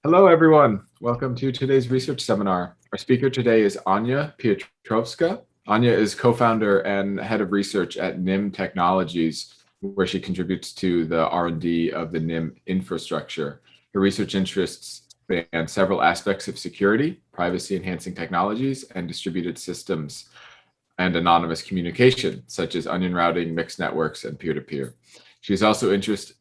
Hello, everyone. Welcome to today's research seminar. Our speaker today is Ania Pietrowska. Ania is co-founder and head of research at Nym Technologies, where she contributes to the R&D of the Nym infrastructure. Her research interests span several aspects of security, privacy-enhancing technologies, and distributed systems and anonymous communication, such as onion routing, mixed networks, and peer-to-peer. She's also interested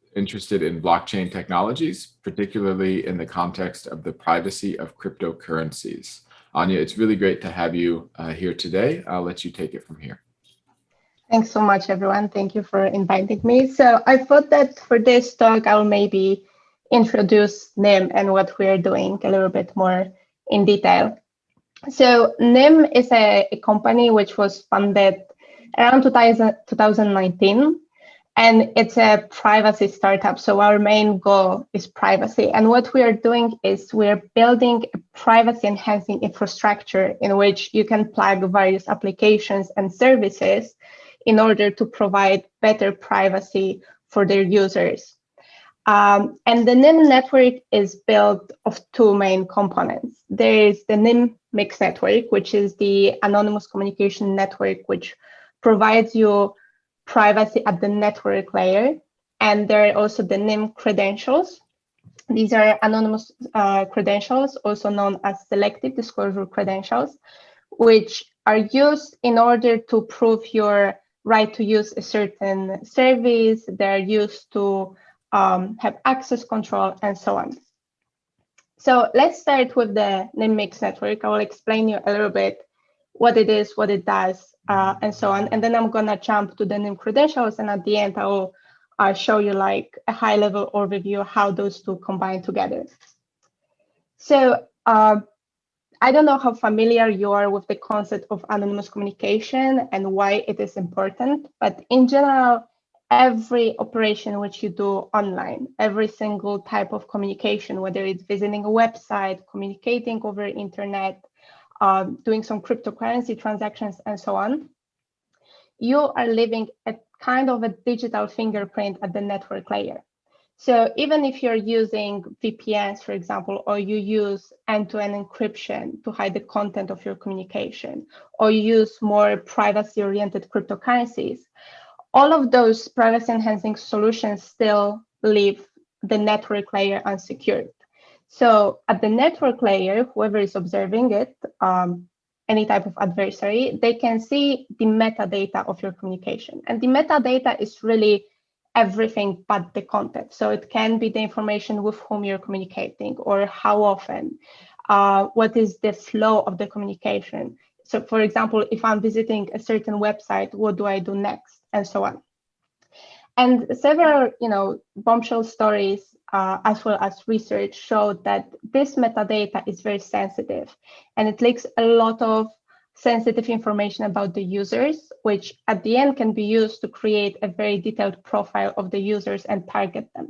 in blockchain technologies, particularly in the context of the privacy of cryptocurrencies. Ania, it's really great to have you here today. I'll let you take it from here. Thanks so much, everyone. Thank you for inviting me. So I thought that for this talk, I'll maybe introduce Nym and what we're doing a little bit more in detail. So Nym is a company which was funded around 2019. And it's a privacy startup. So our main goal is privacy. And what we are doing is we're building a privacy enhancing infrastructure in which you can plug various applications and services in order to provide better privacy for their users. And the Nym network is built of two main components. There is the Nym Mix network, which is the anonymous communication network, which provides you privacy at the network layer. And there are also the Nym credentials. These are anonymous credentials, also known as selective disclosure credentials, which are used in order to prove your right to use a certain service. They're used to have access control and so on. So let's start with the Nym Mix network. I will explain you a little bit what it is, what it does, and so on. And then I'm gonna jump to the Nym credentials, and at the end I will show you like a high-level overview of how those two combine together. So I don't know how familiar you are with the concept of anonymous communication and why it is important, but in general, every operation which you do online, every single type of communication, whether it's visiting a website, communicating over internet, doing some cryptocurrency transactions and so on, you are leaving a kind of a digital fingerprint at the network layer. So even if you're using VPNs, for example, or you use end-to-end encryption to hide the content of your communication, or you use more privacy-oriented cryptocurrencies, all of those privacy-enhancing solutions still leave the network layer unsecured. So at the network layer, whoever is observing it, any type of adversary, they can see the metadata of your communication. And the metadata is really everything but the content. So it can be the information with whom you're communicating or how often, what is the flow of the communication. So for example, if I'm visiting a certain website, what do I do next, and so on. And several, bombshell stories as well as research showed that this metadata is very sensitive, and it leaks a lot of sensitive information about the users, which at the end can be used to create a very detailed profile of the users and target them.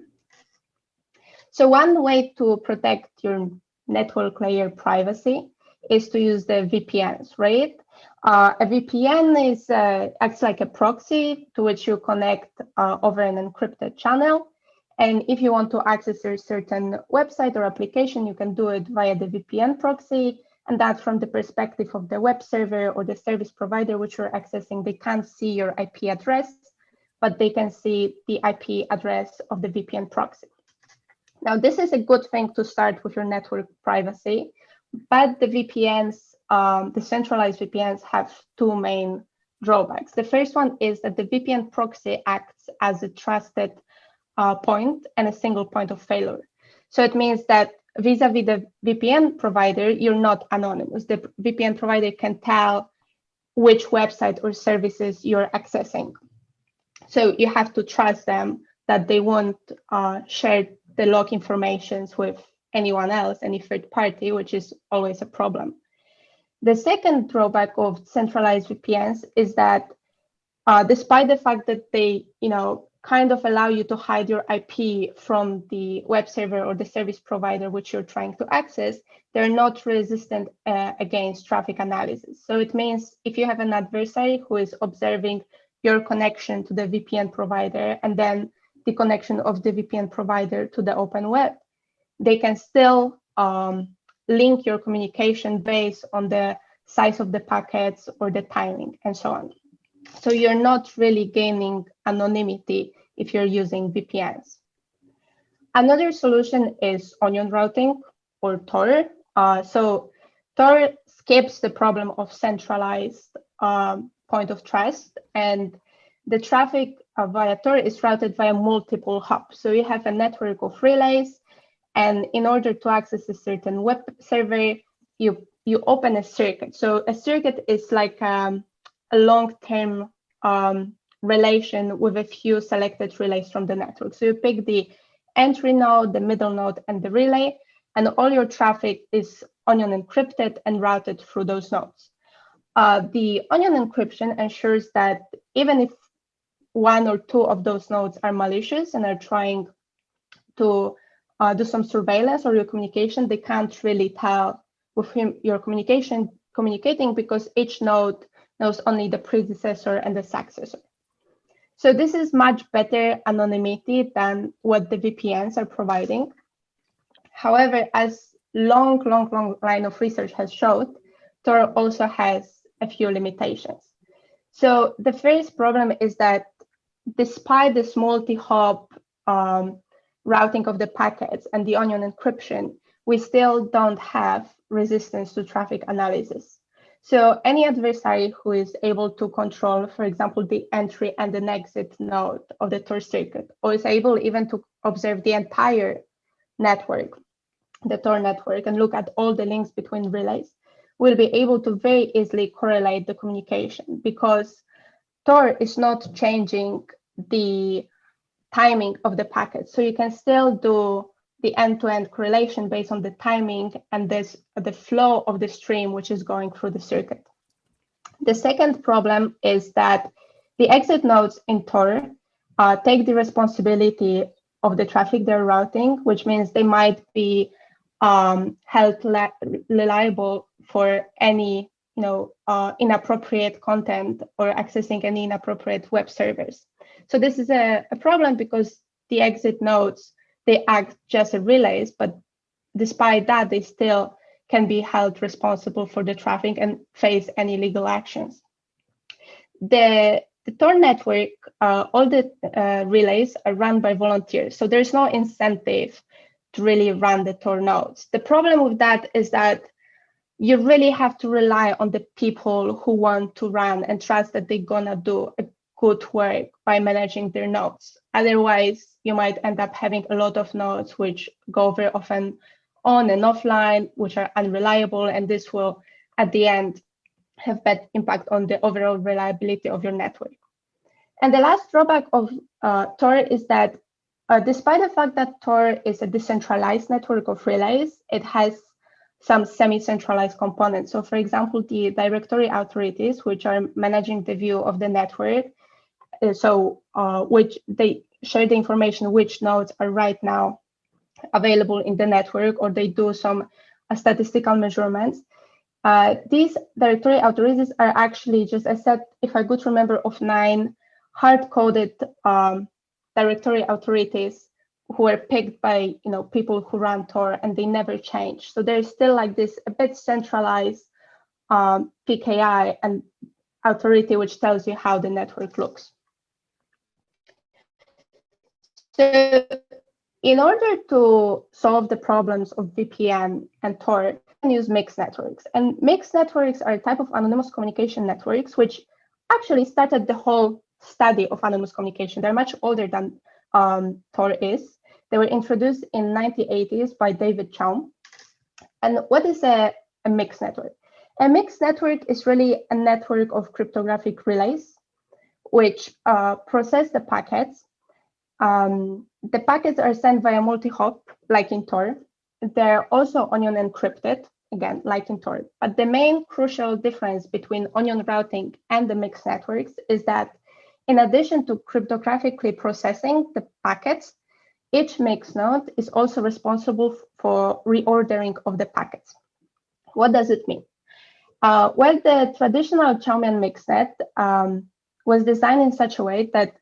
So one way to protect your network layer privacy is to use the VPNs, right? A VPN is acts like a proxy to which you connect over an encrypted channel. And if you want to access a certain website or application, you can do it via the VPN proxy. And that from the perspective of the web server or the service provider which you're accessing, they can't see your IP address, but they can see the IP address of the VPN proxy. Now, this is a good thing to start with your network privacy, but the VPNs, the centralized VPNs have two main drawbacks. The first one is that the VPN proxy acts as a trusted point and a single point of failure. So it means that vis-a-vis the VPN provider, you're not anonymous. The VPN provider can tell which website or services you're accessing. So you have to trust them that they won't share the log information with anyone else, any third party, which is always a problem. The second drawback of centralized VPNs is that despite the fact that they, kind of allow you to hide your IP from the web server or the service provider which you're trying to access, they're not resistant against traffic analysis. So it means if you have an adversary who is observing your connection to the VPN provider and then the connection of the VPN provider to the open web, they can still link your communication based on the size of the packets or the timing and so on. So you're not really gaining anonymity if you're using VPNs. Another solution is onion routing or Tor. So Tor skips the problem of centralized point of trust, and the traffic via Tor is routed via multiple hubs. So you have a network of relays, and in order to access a certain web server, you open a circuit. So a circuit is like a long-term relation with a few selected relays from the network. So you pick the entry node, the middle node, and the relay, and all your traffic is onion encrypted and routed through those nodes. The onion encryption ensures that even if one or two of those nodes are malicious and are trying to do some surveillance or your communication, they can't really tell with whom you're communicating because each node knows only the predecessor and the successor. So this is much better anonymity than what the VPNs are providing. However, as long line of research has showed, Tor also has a few limitations. So the first problem is that despite this multi-hop routing of the packets and the onion encryption, we still don't have resistance to traffic analysis. So any adversary who is able to control, for example, the entry and an exit node of the Tor circuit, or is able even to observe the entire network, the Tor network, and look at all the links between relays, will be able to very easily correlate the communication because Tor is not changing the timing of the packet. So you can still do the end-to-end correlation based on the timing and the flow of the stream which is going through the circuit. The second problem is that the exit nodes in Tor take the responsibility of the traffic they're routing, which means they might be held liable for any inappropriate content or accessing any inappropriate web servers. So this is a problem because the exit nodes, they act just as relays, but despite that, they still can be held responsible for the traffic and face any legal actions. The Tor network, all the relays are run by volunteers. So there's no incentive to really run the Tor nodes. The problem with that is that you really have to rely on the people who want to run and trust that they're gonna do a good work by managing their nodes. Otherwise, you might end up having a lot of nodes which go very often on and offline, which are unreliable, and this will, at the end, have bad impact on the overall reliability of your network. And the last drawback of Tor is that despite the fact that Tor is a decentralized network of relays, it has some semi-centralized components. So for example, the directory authorities, which are managing the view of the network, which they share the information which nodes are right now available in the network, or they do some statistical measurements. These directory authorities are actually just a set, if I could remember, of 9 hard-coded directory authorities who are picked by people who run Tor, and they never change. So there's still like this a bit centralized PKI and authority which tells you how the network looks. So in order to solve the problems of VPN and Tor, you can use mixed networks. And mixed networks are a type of anonymous communication networks which actually started the whole study of anonymous communication. They're much older than Tor is. They were introduced in 1980s by David Chaum. And what is a mixed network? A mixed network is really a network of cryptographic relays which process the packets. The packets are sent via multi-hop, like in Tor. They're also onion encrypted, again, like in Tor. But the main crucial difference between onion routing and the mixed networks is that in addition to cryptographically processing the packets, each mixed node is also responsible for reordering of the packets. What does it mean? Well, the traditional Chaumian mixnet was designed in such a way that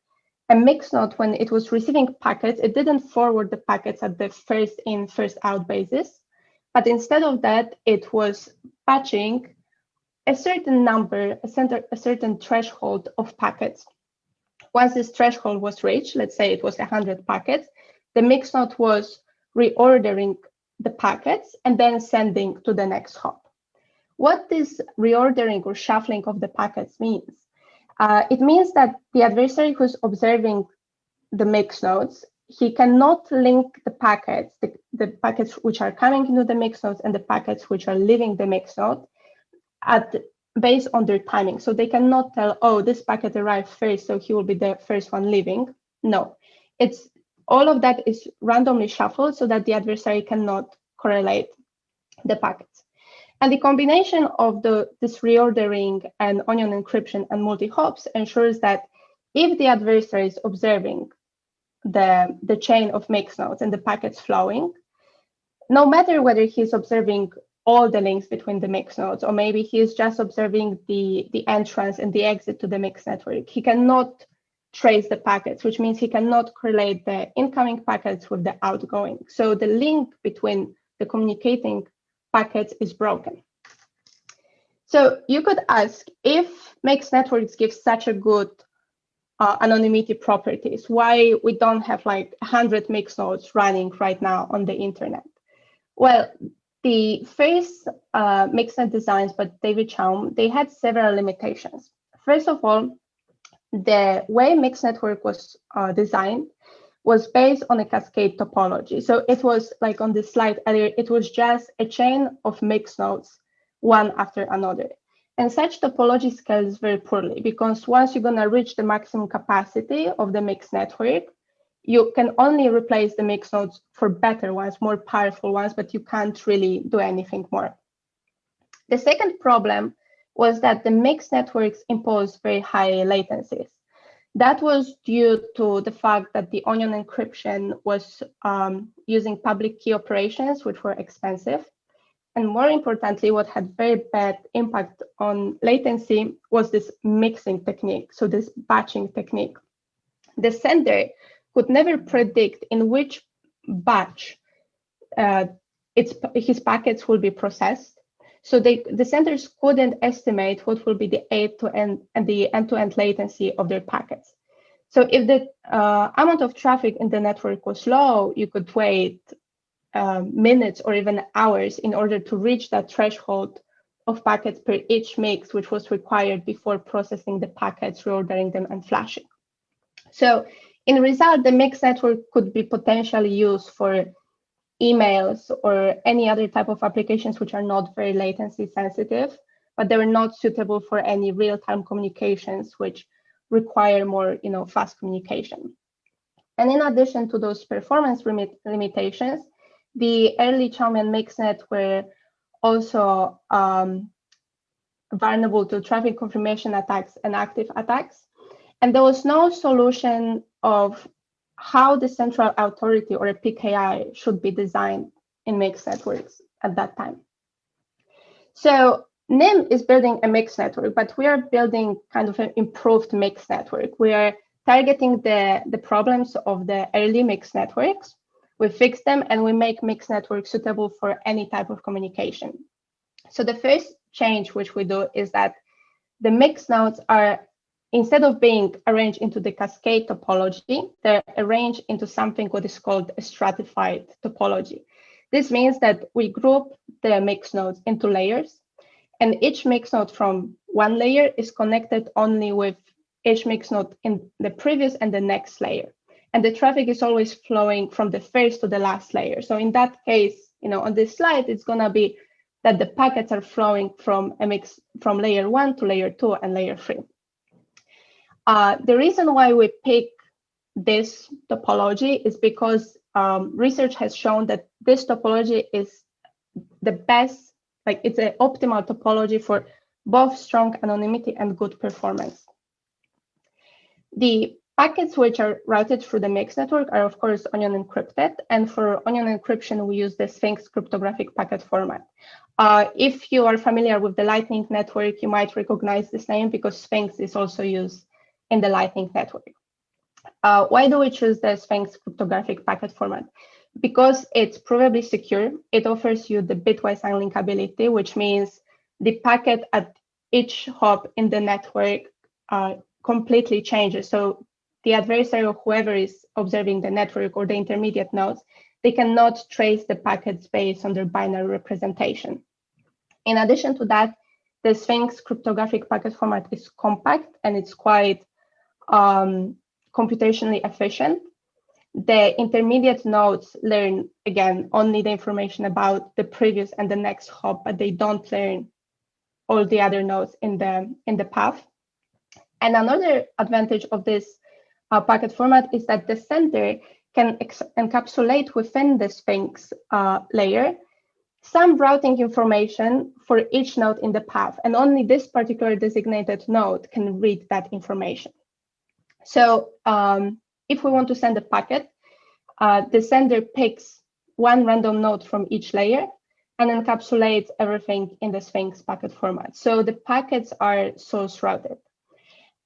a mixed node, when it was receiving packets, it didn't forward the packets at the first in, first out basis, But instead of that, it was batching a certain number, a certain threshold of packets. Once this threshold was reached, let's say it was 100 packets, the mixnode was reordering the packets and then sending to the next hop. What this reordering or shuffling of the packets means? It means that the adversary who's observing the mixnodes, he cannot link the packets, the packets which are coming into the mixnodes and the packets which are leaving the mixnode based on their timing. So they cannot tell, oh, this packet arrived first, so he will be the first one leaving. No, it's all of that is randomly shuffled so that the adversary cannot correlate the packets. And the combination of this reordering and onion encryption and multi-hops ensures that if the adversary is observing the chain of mixnodes and the packets flowing, no matter whether he's observing all the links between the mixnodes, or maybe he's just observing the entrance and the exit to the mix network, he cannot trace the packets, which means he cannot correlate the incoming packets with the outgoing. So the link between the communicating packets is broken. So you could ask, if mixed networks give such a good anonymity properties, why we don't have like 100 mixnodes running right now on the internet? Well, the first mixnet designs by David Chaum, they had several limitations. First of all, the way mixed network was designed was based on a cascade topology. So it was like on this slide earlier, it was just a chain of mixed nodes, one after another. And such topology scales very poorly because once you're gonna reach the maximum capacity of the mixed network, you can only replace the mixed nodes for better ones, more powerful ones, but you can't really do anything more. The second problem was that the mixed networks impose very high latencies. That was due to the fact that the onion encryption was using public key operations, which were expensive. And more importantly, what had very bad impact on latency was this mixing technique, so this batching technique. The sender could never predict in which batch his packets will be processed. So the senders couldn't estimate what will be the end-to-end latency of their packets. So if the amount of traffic in the network was low, you could wait minutes or even hours in order to reach that threshold of packets per each mix, which was required before processing the packets, reordering them, and flashing. So in result, the mixed network could be potentially used for emails or any other type of applications which are not very latency sensitive, but they were not suitable for any real-time communications which require more, fast communication. And in addition to those performance limitations, the early Chaumian mixnet were also vulnerable to traffic confirmation attacks and active attacks. And there was no solution of how the central authority or a PKI should be designed in mixed networks at that time. So Nym is building a mixed network, but we are building kind of an improved mixed network. We are targeting the problems of the early mixed networks. We fix them and we make mixed networks suitable for any type of communication. So the first change which we do is that the mixed nodes are, instead of being arranged into the cascade topology, they're arranged into something what is called a stratified topology. This means that we group the mixed nodes into layers, and each mixed node from one layer is connected only with each mixed node in the previous and the next layer. And the traffic is always flowing from the first to the last layer. So in that case, on this slide, it's gonna be that the packets are flowing from layer 1 to layer 2 and layer 3. The reason why we pick this topology is because research has shown that this topology is the best, it's an optimal topology for both strong anonymity and good performance. The packets which are routed through the mixed network are, of course, onion encrypted. And for onion encryption, we use the Sphinx cryptographic packet format. If you are familiar with the Lightning Network, you might recognize this name because Sphinx is also used in the Lightning Network. Why do we choose the Sphinx cryptographic packet format? because it's provably secure, it offers you the bitwise unlinkability, which means the packet at each hop in the network completely changes. So the adversary or whoever is observing the network or the intermediate nodes, they cannot trace the packets based on their binary representation. In addition to that, the Sphinx cryptographic packet format is compact and it's quite computationally efficient. The intermediate nodes learn, again, only the information about the previous and the next hop, but they don't learn all the other nodes in the path. And another advantage of this packet format is that the sender can encapsulate within the Sphinx layer some routing information for each node in the path, and only this particular designated node can read that information. So if we want to send a packet, the sender picks one random node from each layer and encapsulates everything in the Sphinx packet format. So the packets are source routed.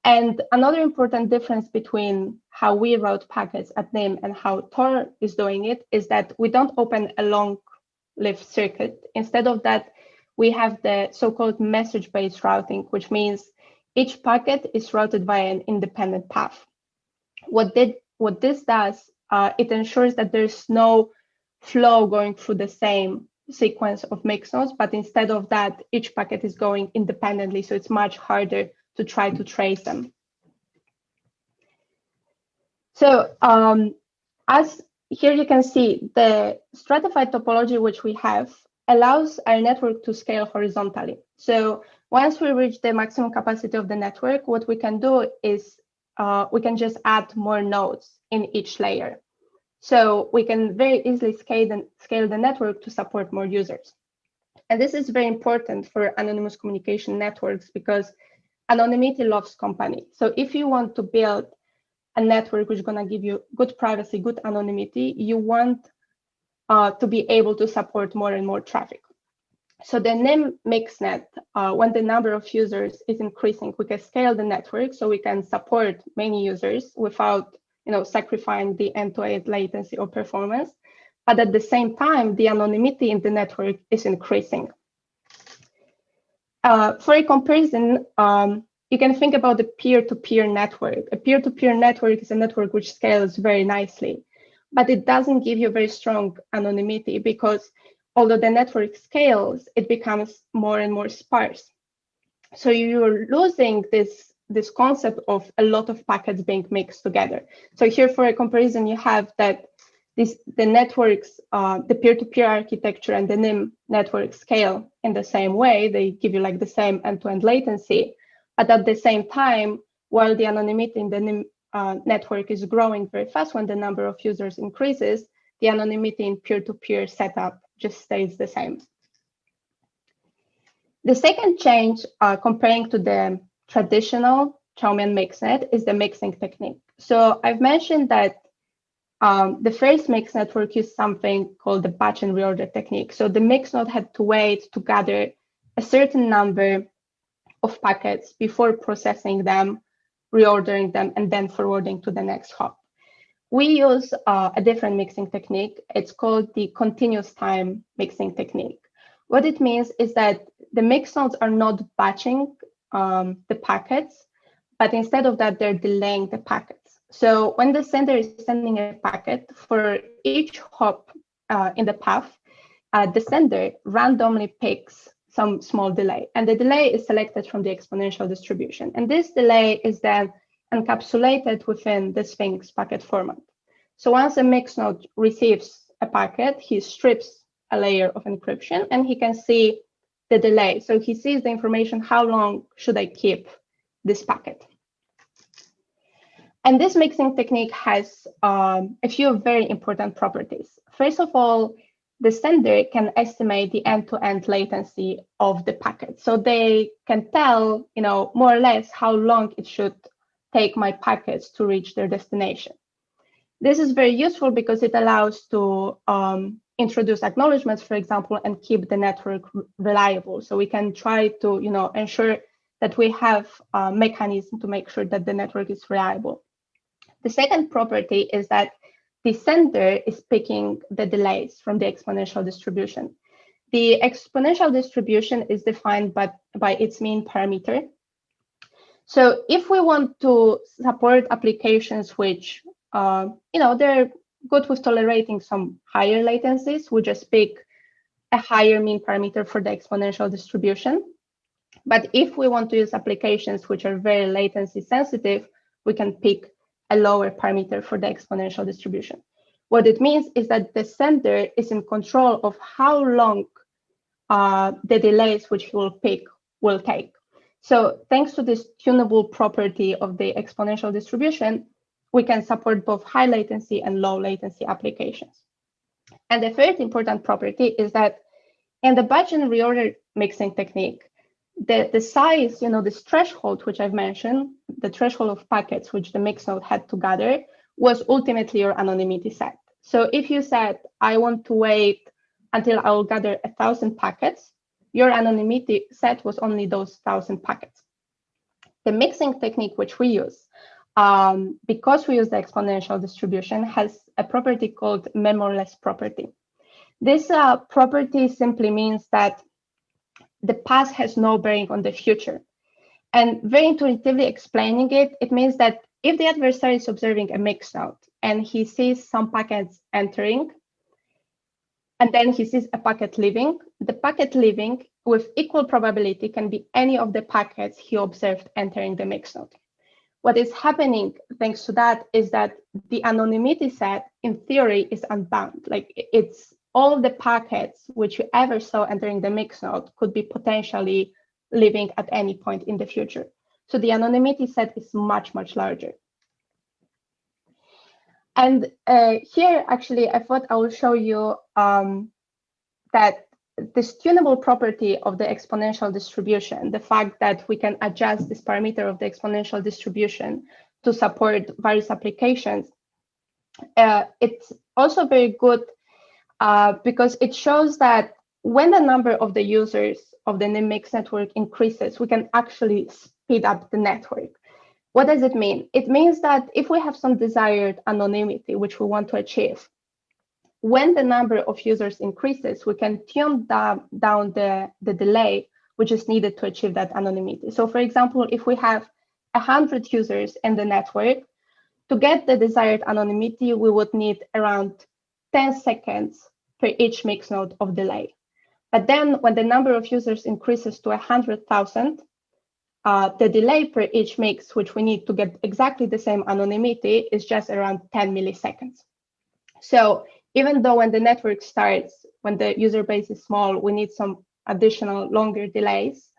And another important difference between how we route packets at Nym and how Tor is doing it is that we don't open a long-lived circuit. Instead of that, we have the so-called message-based routing, which means each packet is routed via an independent path. What this does, it ensures that there's no flow going through the same sequence of mix nodes, but instead of that, each packet is going independently, so it's much harder to try to trace them. So as here you can see, the stratified topology which we have allows our network to scale horizontally. So once we reach the maximum capacity of the network, what we can do is we can just add more nodes in each layer. So we can very easily scale the network to support more users. And this is very important for anonymous communication networks because anonymity loves company. So if you want to build a network which is going to give you good privacy, good anonymity, you want to be able to support more and more traffic. So the Nym mixnet, when the number of users is increasing, we can scale the network so we can support many users without sacrificing the end-to-end latency or performance. But at the same time, the anonymity in the network is increasing. For a comparison, you can think about the peer-to-peer network. A peer-to-peer network is a network which scales very nicely, but it doesn't give you very strong anonymity because although the network scales, it becomes more and more sparse. So you're losing this concept of a lot of packets being mixed together. So here for a comparison, you have that the networks, the peer-to-peer architecture and the Nym network scale in the same way. They give you like the same end-to-end latency, but at the same time, while the anonymity in the Nym network is growing very fast when the number of users increases, the anonymity in peer-to-peer setup just stays the same. The second change, comparing to the traditional Chaumian mixnet, is the mixing technique. So I've mentioned that the first mix network used something called the batch and reorder technique. So the mix node had to wait to gather a certain number of packets before processing them, reordering them, and then forwarding to the next hop. We use a different mixing technique. It's called the continuous time mixing technique. What it means is that the mix nodes are not batching the packets, but instead of that, they're delaying the packets. So when the sender is sending a packet, for each hop in the path, the sender randomly picks some small delay. And the delay is selected from the exponential distribution. And this delay is then encapsulated within the Sphinx packet format. So once a mix node receives a packet, he strips a layer of encryption and he can see the delay. So he sees the information, how long should I keep this packet? And this mixing technique has a few very important properties. First of all, the sender can estimate the end-to-end latency of the packet. So they can tell, more or less how long it should take my packets to reach their destination. This is very useful because it allows to introduce acknowledgements, for example, and keep the network reliable. So we can try to, ensure that we have a mechanism to make sure that the network is reliable. The second property is that the sender is picking the delays from the exponential distribution. The exponential distribution is defined by its mean parameter. So if we want to support applications which, they're good with tolerating some higher latencies, we just pick a higher mean parameter for the exponential distribution. But if we want to use applications which are very latency sensitive, we can pick a lower parameter for the exponential distribution. What it means is that the sender is in control of how long the delays which he will pick will take. So thanks to this tunable property of the exponential distribution, we can support both high latency and low latency applications. And the third important property is that in the batch and reorder mixing technique, the size, this threshold which I've mentioned, the threshold of packets which the mix node had to gather, was ultimately your anonymity set. So if you said, I want to wait until I will gather 1,000 packets, your anonymity set was only those 1,000 packets. The mixing technique which we use, because we use the exponential distribution, has a property called memoryless property. This property simply means that the past has no bearing on the future. And very intuitively explaining it, it means that if the adversary is observing a mix node and he sees some packets entering, and then he sees a packet leaving, the packet leaving with equal probability can be any of the packets he observed entering the mix node. What is happening thanks to that is that the anonymity set in theory is unbound. Like it's all the packets which you ever saw entering the mix node could be potentially leaving at any point in the future. So the anonymity set is much, much larger. And here, actually, I thought I will show you that this tunable property of the exponential distribution, the fact that we can adjust this parameter of the exponential distribution to support various applications, it's also very good because it shows that when the number of the users of the Nym Mix network increases, we can actually speed up the network. What does it mean? It means that if we have some desired anonymity, which we want to achieve, when the number of users increases, we can tune down the delay which is needed to achieve that anonymity. So for example, if we have 100 users in the network, to get the desired anonymity, we would need around 10 seconds per each mix node of delay. But then when the number of users increases to 100,000, the delay per each mix, which we need to get exactly the same anonymity, is just around 10 milliseconds. So even though when the network starts, when the user base is small, we need some additional longer delays,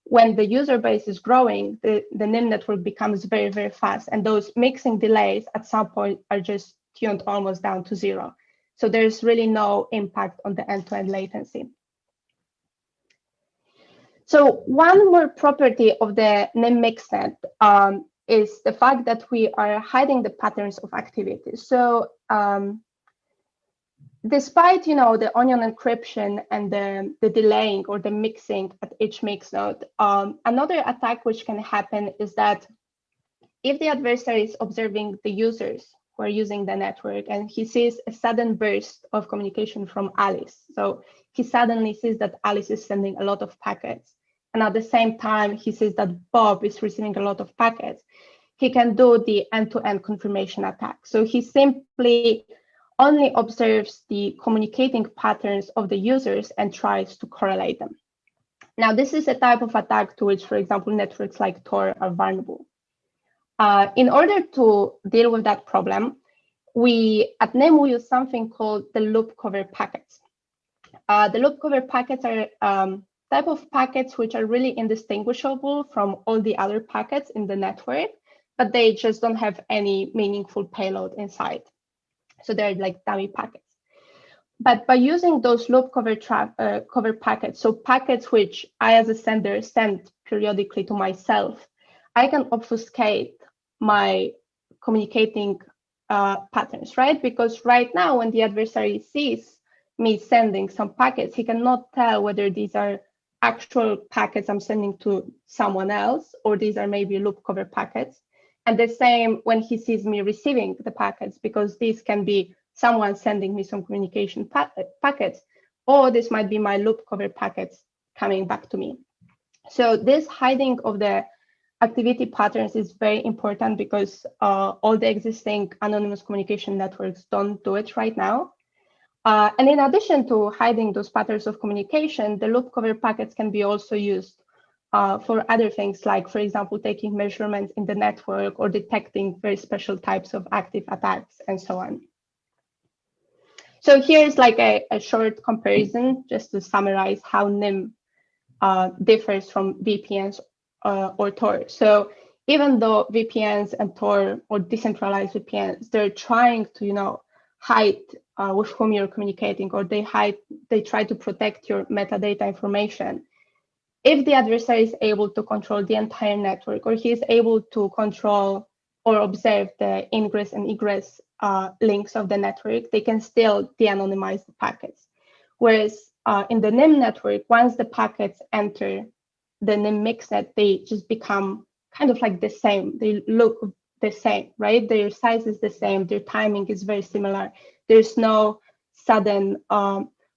when the user base is growing, the Nym network becomes very, very fast. And those mixing delays at some point are just tuned almost down to zero. So there's really no impact on the end-to-end latency. So one more property of the Nym mixnet is the fact that we are hiding the patterns of activity. So despite the onion encryption and the delaying or the mixing at each mix node, another attack which can happen is that if the adversary is observing the users who are using the network and he sees a sudden burst of communication from Alice, so he suddenly sees that Alice is sending a lot of packets, and at the same time he sees that Bob is receiving a lot of packets, he can do the end-to-end confirmation attack. So he simply only observes the communicating patterns of the users and tries to correlate them. Now, this is a type of attack to which, for example, networks like Tor are vulnerable. In order to deal with that problem, we at Nym we use something called the loop cover packets. The loop cover packets are type of packets which are really indistinguishable from all the other packets in the network, but they just don't have any meaningful payload inside. So they're like dummy packets. But by using those loop cover packets, so packets which I as a sender send periodically to myself, I can obfuscate my communicating patterns, right? Because right now when the adversary sees me sending some packets, he cannot tell whether these are actual packets I'm sending to someone else or these are maybe loop cover packets. And the same when he sees me receiving the packets, because these can be someone sending me some communication packets, or this might be my loop cover packets coming back to me. So this hiding of the activity patterns is very important, because all the existing anonymous communication networks don't do it right now. And in addition to hiding those patterns of communication, the loop cover packets can be also used for other things, like, for example, taking measurements in the network or detecting very special types of active attacks and so on. So here's like a short comparison just to summarize how Nym differs from VPNs or Tor. So even though VPNs and Tor, or decentralized VPNs, they're trying to, hide with whom you're communicating, or they try to protect your metadata information. If the adversary is able to control the entire network, or he is able to control or observe the ingress and egress links of the network, they can still de-anonymize the packets. Whereas in the Nym network, once the packets enter the Nym mixnet, they just become kind of like the same. They look the same, right? Their size is the same. Their timing is very similar. There's no sudden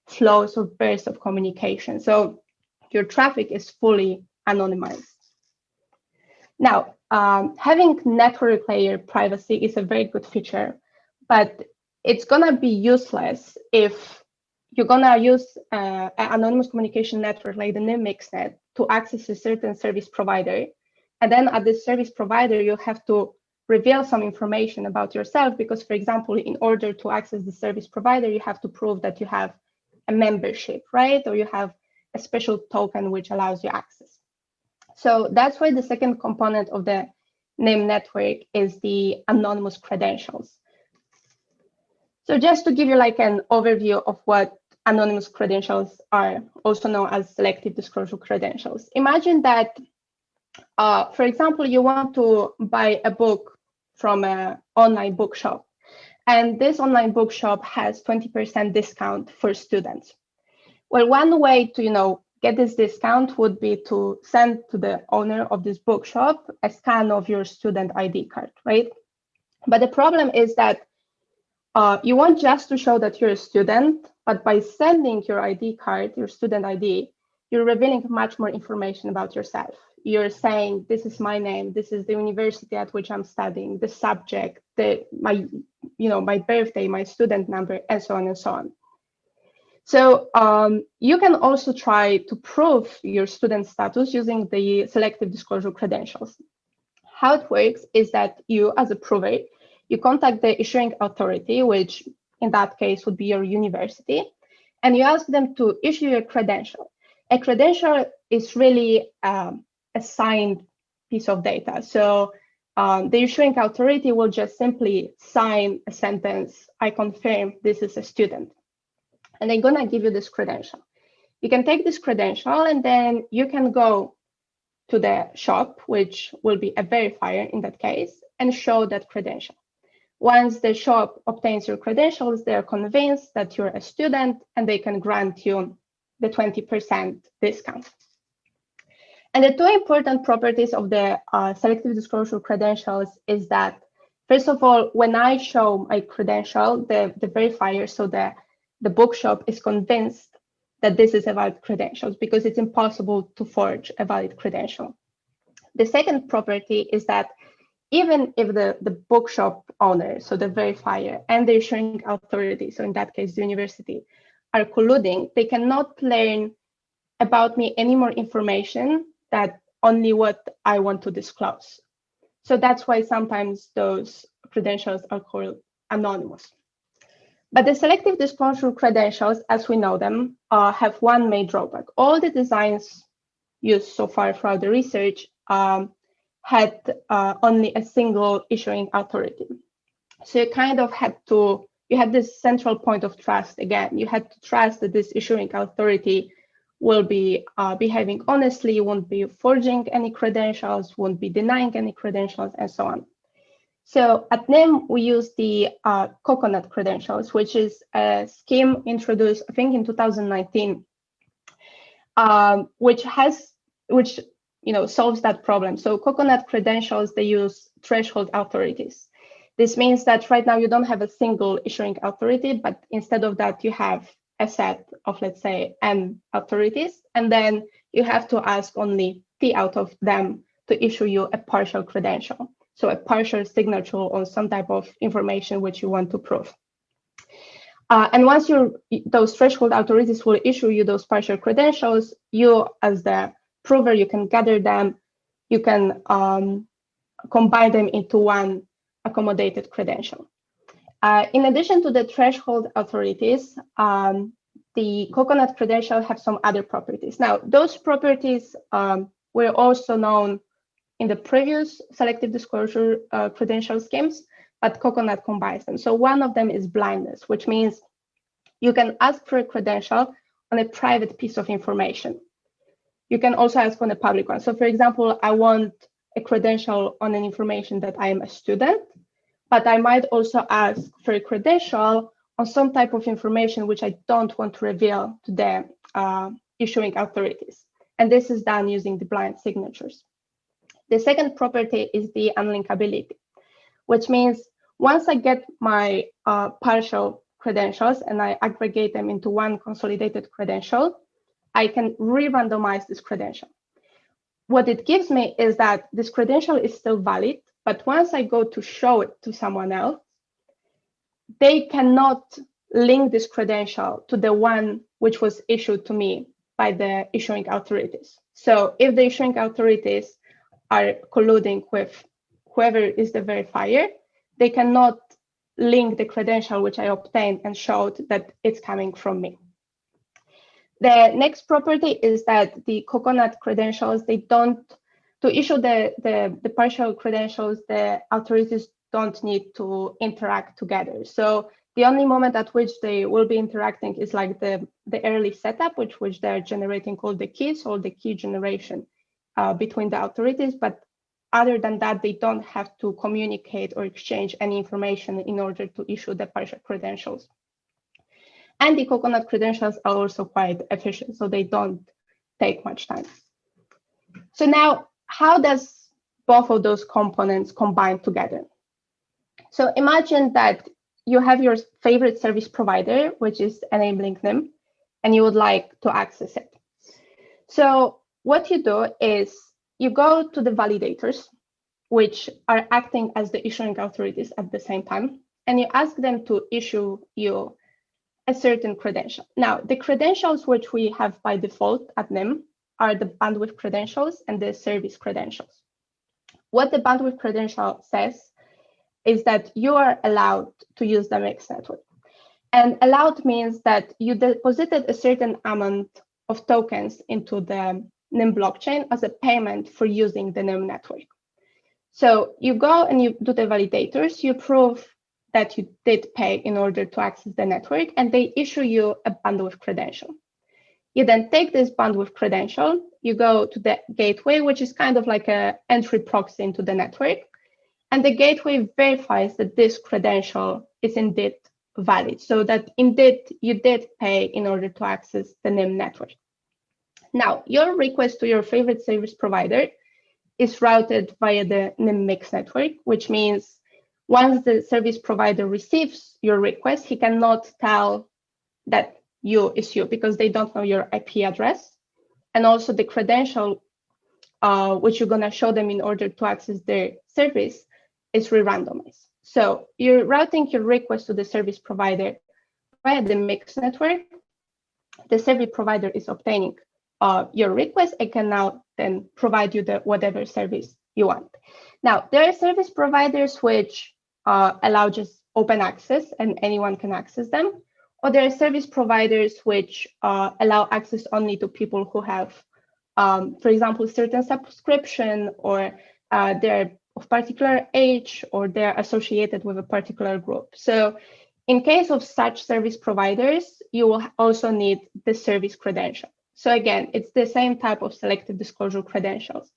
flows or bursts of communication. So your traffic is fully anonymized. Now, having network layer privacy is a very good feature, but it's gonna be useless if you're gonna use an anonymous communication network like the Nym mixnet to access a certain service provider. And then at this service provider, you have to reveal some information about yourself, because, for example, in order to access the service provider, you have to prove that you have a membership, right? Or you have a special token which allows you access. So that's why the second component of the Nym network is the anonymous credentials. So just to give you like an overview of what anonymous credentials are, also known as selective disclosure credentials. Imagine that, for example, you want to buy a book from an online bookshop, and this online bookshop has 20% discount for students. Well, one way to, get this discount would be to send to the owner of this bookshop a scan of your student ID card, right? But the problem is that you want just to show that you're a student, but by sending your ID card, your student ID, you're revealing much more information about yourself. You're saying, this is my name, this is the university at which I'm studying, the subject, my birthday, my student number, and so on and so on. So you can also try to prove your student status using the selective disclosure credentials. How it works is that you, as a prover, you contact the issuing authority, which in that case would be your university, and you ask them to issue a credential. A credential is really a signed piece of data. So the issuing authority will just simply sign a sentence, I confirm this is a student. And they're gonna give you this credential. You can take this credential and then you can go to the shop, which will be a verifier in that case, and show that credential. Once the shop obtains your credentials, they're convinced that you're a student and they can grant you the 20% discount. And the two important properties of the selective disclosure credentials is that, first of all, when I show my credential, the verifier, so the bookshop is convinced that this is a valid credential, because it's impossible to forge a valid credential. The second property is that even if the bookshop owner, so the verifier, and the issuing authority, so in that case, the university, are colluding, they cannot learn about me any more information than only what I want to disclose. So that's why sometimes those credentials are called anonymous. But the selective disclosure credentials, as we know them, have one main drawback. All the designs used so far throughout the research had only a single issuing authority. So you kind of you had this central point of trust again. You had to trust that this issuing authority will be behaving honestly, won't be forging any credentials, won't be denying any credentials, and so on. So at Nym, we use the coconut credentials, which is a scheme introduced, I think, in 2019, which solves that problem. So Coconut credentials, they use threshold authorities. This means that right now you don't have a single issuing authority, but instead of that, you have a set of, let's say, n authorities, and then you have to ask only t out of them to issue you a partial credential. So a partial signature on some type of information which you want to prove. And once those threshold authorities will issue you those partial credentials, you as the prover, you can gather them, you can combine them into one accommodated credential. In addition to the threshold authorities, the Coconut credential have some other properties. Now, those properties were also known in the previous selective disclosure credential schemes, but Coconut combines them. So one of them is blindness, which means you can ask for a credential on a private piece of information. You can also ask on a public one. So for example, I want a credential on an information that I am a student, but I might also ask for a credential on some type of information which I don't want to reveal to the issuing authorities. And this is done using the blind signatures. The second property is the unlinkability, which means once I get my partial credentials and I aggregate them into one consolidated credential, I can re-randomize this credential. What it gives me is that this credential is still valid, but once I go to show it to someone else, they cannot link this credential to the one which was issued to me by the issuing authorities. So if the issuing authorities are colluding with whoever is the verifier, they cannot link the credential which I obtained and showed that it's coming from me. The next property is that the Coconut credentials, they don't, to issue the partial credentials, the authorities don't need to interact together. So the only moment at which they will be interacting is like the early setup, which they're generating all the keys, all the key generation between the authorities. But other than that, they don't have to communicate or exchange any information in order to issue the partial credentials. And the Coconut credentials are also quite efficient, so they don't take much time. So now, how does both of those components combine together? So imagine that you have your favorite service provider, which is enabling Nym, and you would like to access it. So what you do is you go to the validators, which are acting as the issuing authorities at the same time, and you ask them to issue you a certain credential. Now, the credentials which we have by default at Nym are the bandwidth credentials and the service credentials. What the bandwidth credential says is that you are allowed to use the mixed network. And allowed means that you deposited a certain amount of tokens into the Nym blockchain as a payment for using the Nym network. So you go and you do the validators, you prove that you did pay in order to access the network, and they issue you a bandwidth credential. You then take this bandwidth credential, you go to the gateway, which is kind of like an entry proxy into the network, and the gateway verifies that this credential is indeed valid, so that indeed you did pay in order to access the Nym network. Now, your request to your favorite service provider is routed via the Nym mixed network, which means once the service provider receives your request, he cannot tell that you is you because they don't know your IP address. And also the credential, which you're going to show them in order to access their service, is re-randomized. So you're routing your request to the service provider via the mixed network. The service provider is obtaining your request and can now then provide you the whatever service you want. Now, there are service providers which allow just open access and anyone can access them, or there are service providers which allow access only to people who have, for example, certain subscription, or they're of particular age, or they're associated with a particular group. So in case of such service providers, you will also need the service credential. So again, it's the same type of selective disclosure credentials.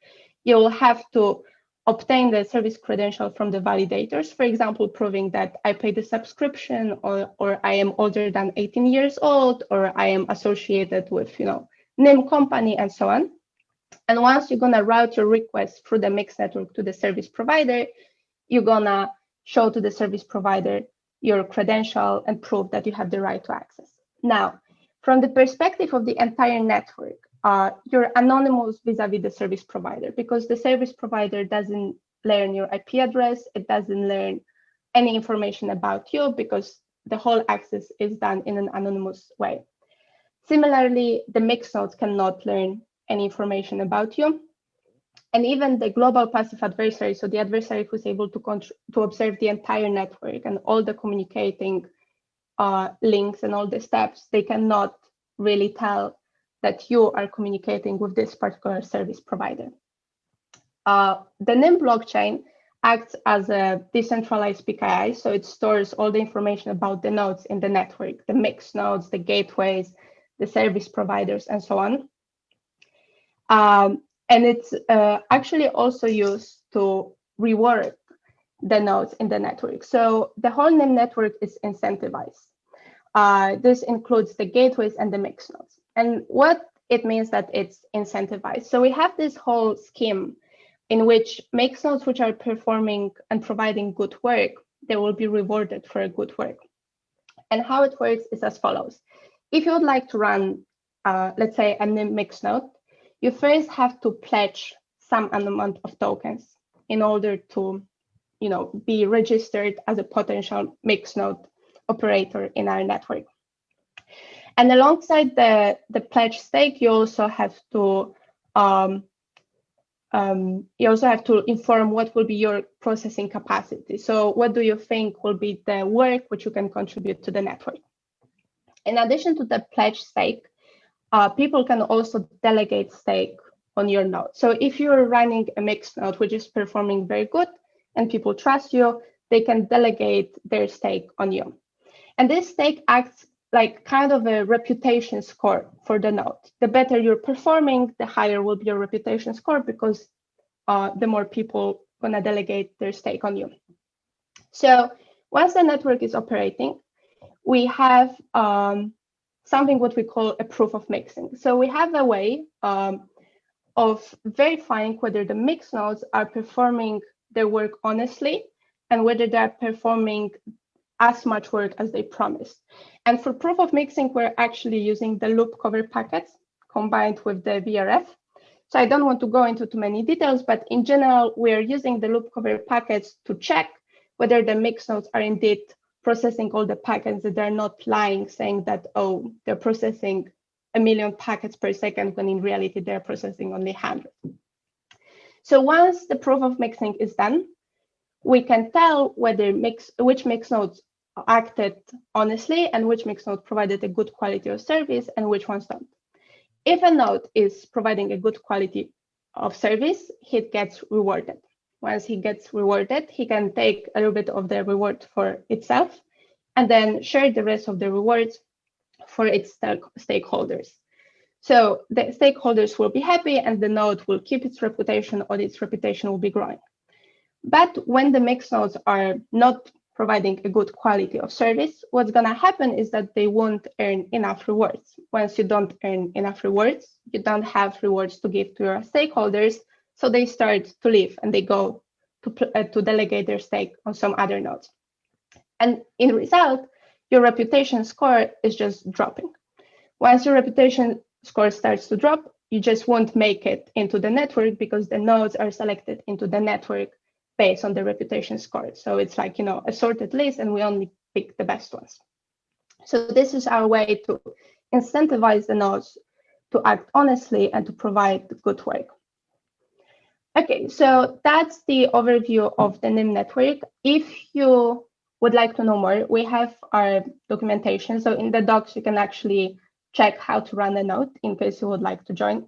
You will have to obtain the service credential from the validators, for example, proving that I paid the subscription, or I am older than 18 years old, or I am associated with, Nym company, and so on. And once you're gonna route your request through the mixed network to the service provider, you're gonna show to the service provider your credential and prove that you have the right to access. Now, from the perspective of the entire network, you're anonymous vis-a-vis the service provider, because the service provider doesn't learn your IP address, it doesn't learn any information about you, because the whole access is done in an anonymous way. Similarly, the mixed nodes cannot learn any information about you. And even the global passive adversary, so the adversary who's able to observe the entire network and all the communicating links and all the steps, they cannot really tell that you are communicating with this particular service provider. The Nym blockchain acts as a decentralized PKI, so it stores all the information about the nodes in the network, the mixed nodes, the gateways, the service providers, and so on. And it's actually also used to reward the nodes in the network. So the whole Nym network is incentivized. This includes the gateways and the mixed nodes. And what it means that it's incentivized. So we have this whole scheme in which mixed nodes which are performing and providing good work, they will be rewarded for a good work. And how it works is as follows. If you would like to run, let's say, a Nym mixed node, you first have to pledge some amount of tokens in order to, be registered as a potential mixed node operator in our network. And alongside the pledge stake, you also have to inform what will be your processing capacity. So what do you think will be the work which you can contribute to the network? In addition to the pledge stake, people can also delegate stake on your node. So if you're running a mixed node which is performing very good and people trust you, they can delegate their stake on you. And this stake acts like kind of a reputation score for the node. The better you're performing, the higher will be your reputation score, because the more people gonna delegate their stake on you. So once the network is operating, we have something what we call a proof of mixing. So we have a way of verifying whether the mixed nodes are performing their work honestly and whether they're performing as much work as they promised. And for proof of mixing, we're actually using the loop cover packets combined with the VRF. So I don't want to go into too many details, but in general, we're using the loop cover packets to check whether the mixed nodes are indeed processing all the packets, that they're not lying, saying that, oh, they're processing 1 million packets per second, when in reality, they're processing only 100. So once the proof of mixing is done, we can tell whether which mixed nodes acted honestly and which mixed node provided a good quality of service and which ones don't. If a node is providing a good quality of service, he gets rewarded. Once he gets rewarded, he can take a little bit of the reward for itself and then share the rest of the rewards for its stakeholders. So the stakeholders will be happy and the node will keep its reputation, or its reputation will be growing. But when the mixed nodes are not providing a good quality of service, what's going to happen is that they won't earn enough rewards. Once you don't earn enough rewards, you don't have rewards to give to your stakeholders, so they start to leave and they go to delegate their stake on some other nodes. And in result, your reputation score is just dropping. Once your reputation score starts to drop, you just won't make it into the network, because the nodes are selected into the network based on the reputation score. So it's like, a sorted list, and we only pick the best ones. So this is our way to incentivize the nodes to act honestly and to provide good work. Okay, so that's the overview of the Nym network. If you would like to know more, we have our documentation. So in the docs, you can actually check how to run a node in case you would like to join.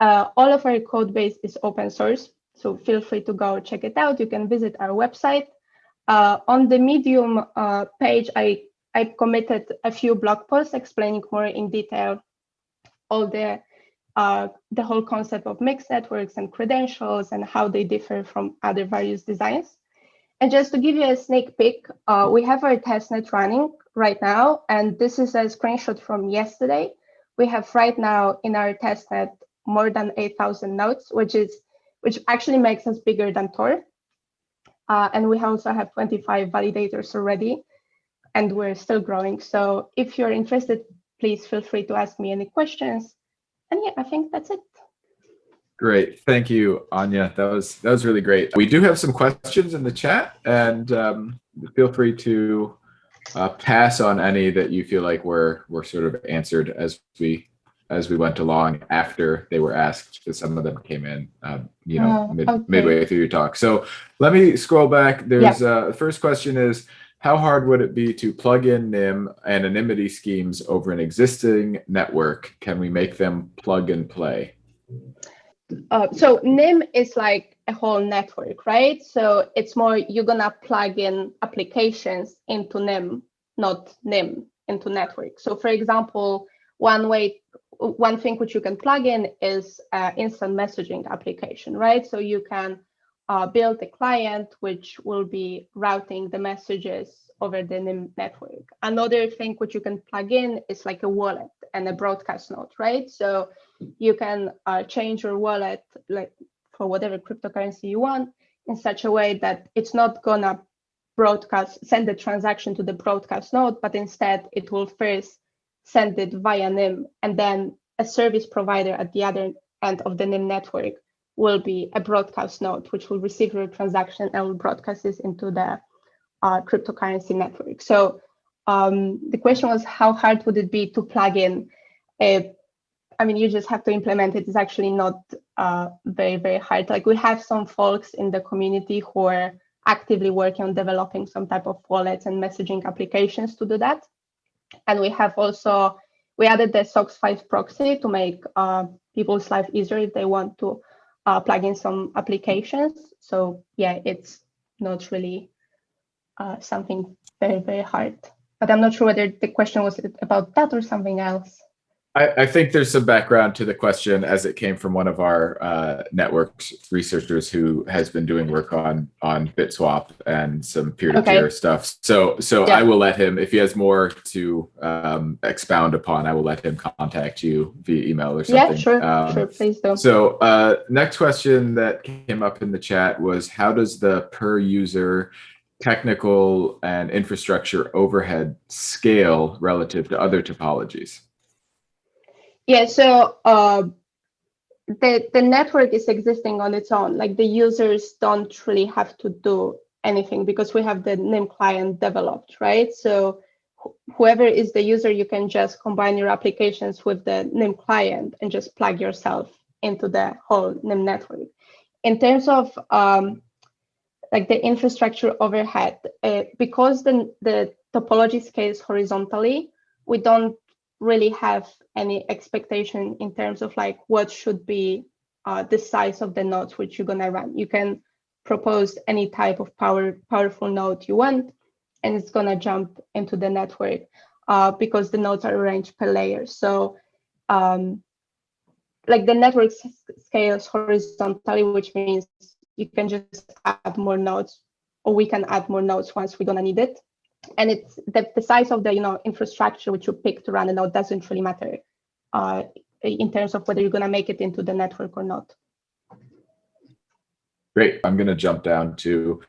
All of our code base is open source, so feel free to go check it out. You can visit our website. On the Medium page, I committed a few blog posts explaining more in detail all the whole concept of mixed networks and credentials and how they differ from other various designs. And just to give you a sneak peek, we have our testnet running right now, and this is a screenshot from yesterday. We have right now in our testnet more than 8,000 nodes, which actually makes us bigger than Tor. And we also have 25 validators already, and we're still growing. So if you're interested, please feel free to ask me any questions. And yeah, I think that's it. Great, thank you, Ania. That was really great. We do have some questions in the chat, and feel free to pass on any that you feel like were sort of answered as we went along after they were asked, because some of them came in, midway through your talk. So let me scroll back. There's the first question is, how hard would it be to plug in Nym anonymity schemes over an existing network? Can we make them plug and play? So Nym is like a whole network, right? So it's more, you're gonna plug in applications into Nym, not Nym into network. So for example, one thing which you can plug in is instant messaging application, right? So you can build a client which will be routing the messages over the Nym network. Another thing which you can plug in is like a wallet and a broadcast node, right? So you can change your wallet like for whatever cryptocurrency you want in such a way that it's not gonna send the transaction to the broadcast node, but instead it will first send it via Nym, and then a service provider at the other end of the Nym network will be a broadcast node, which will receive your transaction and will broadcast this into the cryptocurrency network. So the question was, how hard would it be to plug in? I mean, you just have to implement it. It's actually not very, very hard. Like, we have some folks in the community who are actively working on developing some type of wallets and messaging applications to do that. And we added the SOX 5 proxy to make people's life easier if they want to plug in some applications. So yeah, it's not really something very, very hard. But I'm not sure whether the question was about that or something else. I think there's some background to the question, as it came from one of our networks researchers who has been doing work on BitSwap and some peer-to-peer stuff. So yeah. I will let him, if he has more to expound upon, I will let him contact you via email or something. Yeah, sure, please do. So next question that came up in the chat was, how does the per user technical and infrastructure overhead scale relative to other topologies? Yeah, so the network is existing on its own. Like, the users don't really have to do anything because we have the Nym client developed, right? So whoever is the user, you can just combine your applications with the Nym client and just plug yourself into the whole Nym network. In terms of like the infrastructure overhead, because the topology scales horizontally, we don't really have any expectation in terms of like what should be the size of the nodes which you're gonna run. You can propose any type of powerful node you want, and it's gonna jump into the network because the nodes are arranged per layer. So like, the network scales horizontally, which means you can just add more nodes, or we can add more nodes once we're gonna need it. And it's the size of the infrastructure which you pick to run a node doesn't really matter in terms of whether you're going to make it into the network or not. Great. I'm going to jump down to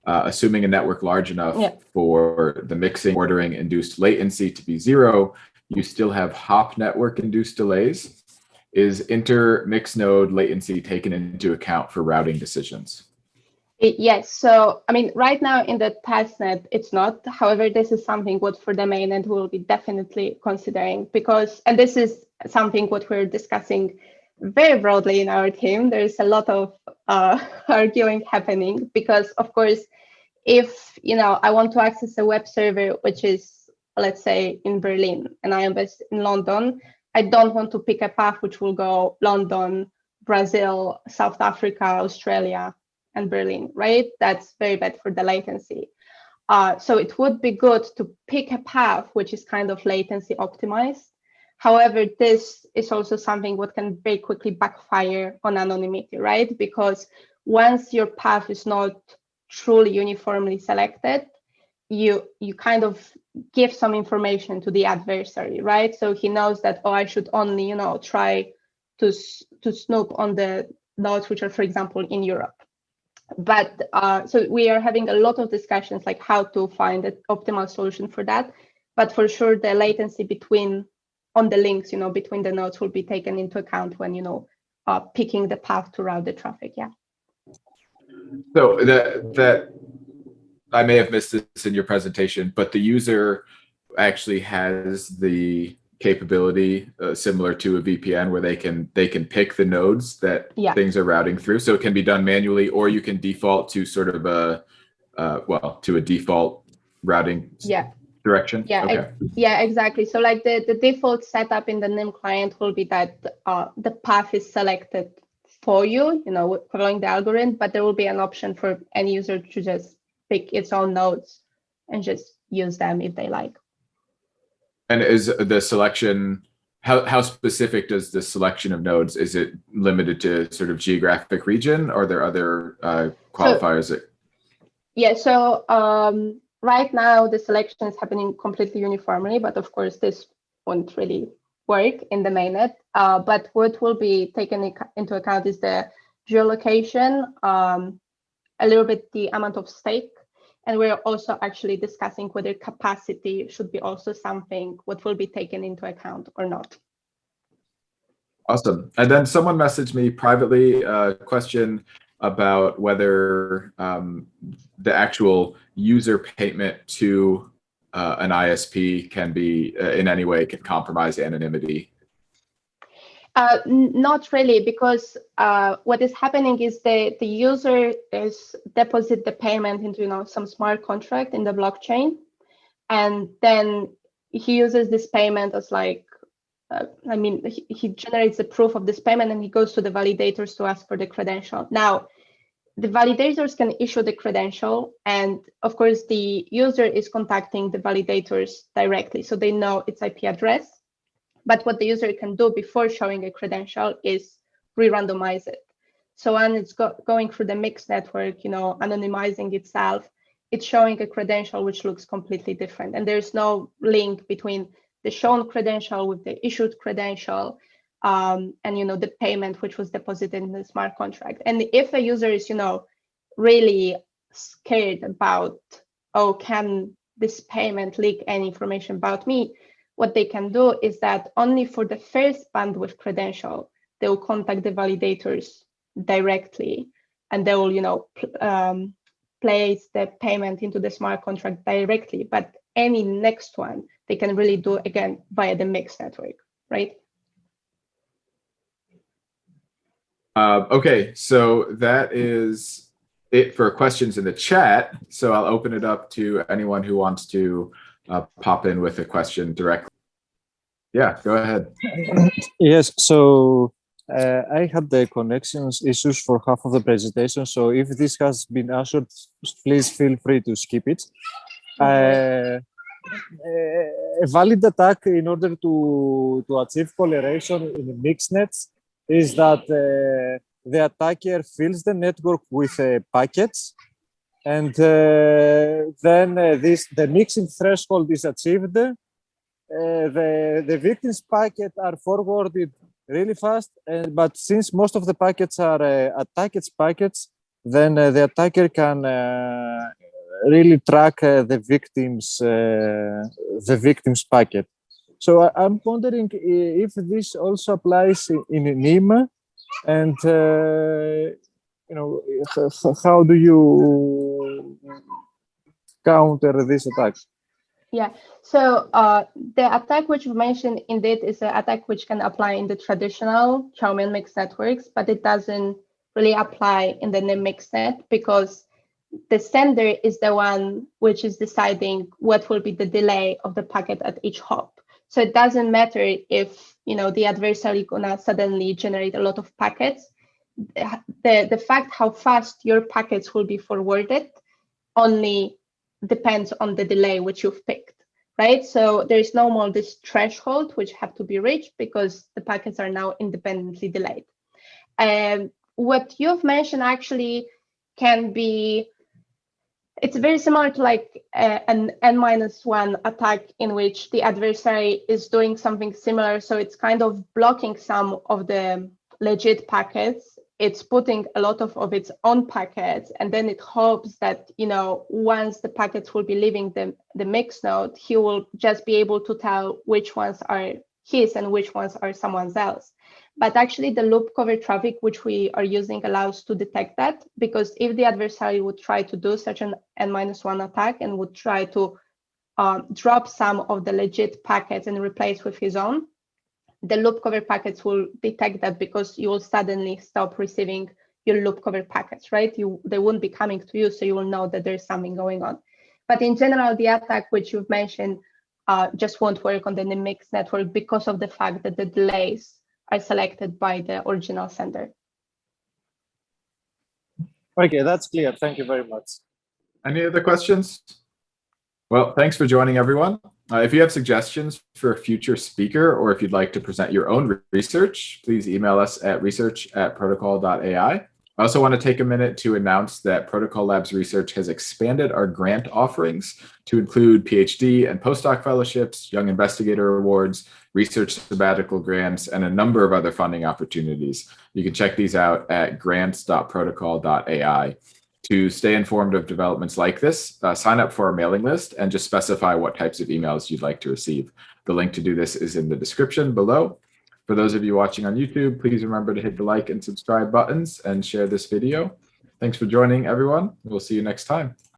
assuming a network large enough for the mixing ordering induced latency to be 0, you still have hop network induced delays. Is inter-mix node latency taken into account for routing decisions? Yes. So, I mean, right now in the testnet, it's not. However, this is something what for the mainnet we'll be definitely considering, because, and this is something what we're discussing very broadly in our team. There's a lot of arguing happening because, of course, if I want to access a web server which is, let's say, in Berlin, and I am based in London, I don't want to pick a path which will go London, Brazil, South Africa, Australia, and Berlin, right? That's very bad for the latency. So it would be good to pick a path which is kind of latency optimized. However, this is also something what can very quickly backfire on anonymity, right? Because once your path is not truly uniformly selected, you kind of give some information to the adversary, right? So he knows that, oh, I should only, try to snoop on the nodes which are, for example, in Europe. But so we are having a lot of discussions like how to find an optimal solution for that. But for sure, the latency on the links, between the nodes will be taken into account when, picking the path to route the traffic. Yeah. So that I may have missed this in your presentation, but the user actually has the capability similar to a VPN where they can pick the nodes that things are routing through. So it can be done manually, or you can default to sort of to a default routing direction. Yeah, okay. Yeah, exactly. So like the default setup in the Nym client will be that the path is selected for you, following the algorithm, but there will be an option for any user to just pick its own nodes and just use them if they like. And is the selection, how specific does the selection of nodes, is it limited to sort of geographic region, or are there other qualifiers? So right now the selection is happening completely uniformly, but of course this won't really work in the mainnet. But what will be taken into account is the geolocation, a little bit the amount of stake. And we're also actually discussing whether capacity should be also something what will be taken into account or not. Awesome. And then someone messaged me privately a question about whether the actual user payment to an ISP can be in any way can compromise anonymity. Not really, because what is happening is the user is deposit the payment into some smart contract in the blockchain, and then he uses this payment as like, he generates a proof of this payment and he goes to the validators to ask for the credential. Now, the validators can issue the credential, and of course the user is contacting the validators directly, so they know its IP address. But what the user can do before showing a credential is re-randomize it. So when it's going through the mixed network, anonymizing itself, it's showing a credential which looks completely different. And there's no link between the shown credential with the issued credential and, the payment which was deposited in the smart contract. And if a user is, really scared about, can this payment leak any information about me? What they can do is that only for the first bandwidth credential, they will contact the validators directly, and they will, place the payment into the smart contract directly. But any next one, they can really do again via the mixed network, right? Okay, so that is it for questions in the chat. So I'll open it up to anyone who wants to pop in with a question directly. Yeah, go ahead. Yes, so I had the connections issues for half of the presentation. So if this has been answered, please feel free to skip it. A valid attack in order to achieve correlation in mixed nets is that the attacker fills the network with packets, and then the mixing threshold is achieved. The victim's packet are forwarded really fast, but since most of the packets are attacker's packets, then the attacker can really track the victim's packet. So I'm wondering if this also applies in Nym, and how do you counter these attacks? Yeah, so the attack which you mentioned indeed is an attack which can apply in the traditional Chaumian mixed networks, but it doesn't really apply in the Nym mixnet because the sender is the one which is deciding what will be the delay of the packet at each hop. So it doesn't matter if the adversary gonna suddenly generate a lot of packets. The fact how fast your packets will be forwarded only depends on the delay which you've picked, right? So there's no more this threshold which have to be reached because the packets are now independently delayed. And what you've mentioned actually can be It's very similar to like an N-1 attack in which the adversary is doing something similar. So it's kind of blocking some of the legit packets. It's putting a lot of its own packets, and then it hopes that, you know, once the packets will be leaving the mix node, he will just be able to tell which ones are his and which ones are someone else. But actually the loop cover traffic which we are using allows to detect that, because if the adversary would try to do such an N-1 attack and would try to drop some of the legit packets and replace with his own, the loop cover packets will detect that, because you will suddenly stop receiving your loop cover packets, right? They won't be coming to you, so you will know that there's something going on. But in general, the attack which you've mentioned just won't work on the mixed network because of the fact that the delays are selected by the original sender. Okay, that's clear. Thank you very much. Any other questions? Well, thanks for joining, everyone. If you have suggestions for a future speaker, or if you'd like to present your own research, please email us at research@protocol.ai. I also want to take a minute to announce that Protocol Labs Research has expanded our grant offerings to include PhD and postdoc fellowships, Young Investigator Awards, research sabbatical grants, and a number of other funding opportunities. You can check these out at grants.protocol.ai. To stay informed of developments like this, sign up for our mailing list and just specify what types of emails you'd like to receive. The link to do this is in the description below. For those of you watching on YouTube, please remember to hit the like and subscribe buttons and share this video. Thanks for joining, everyone. We'll see you next time.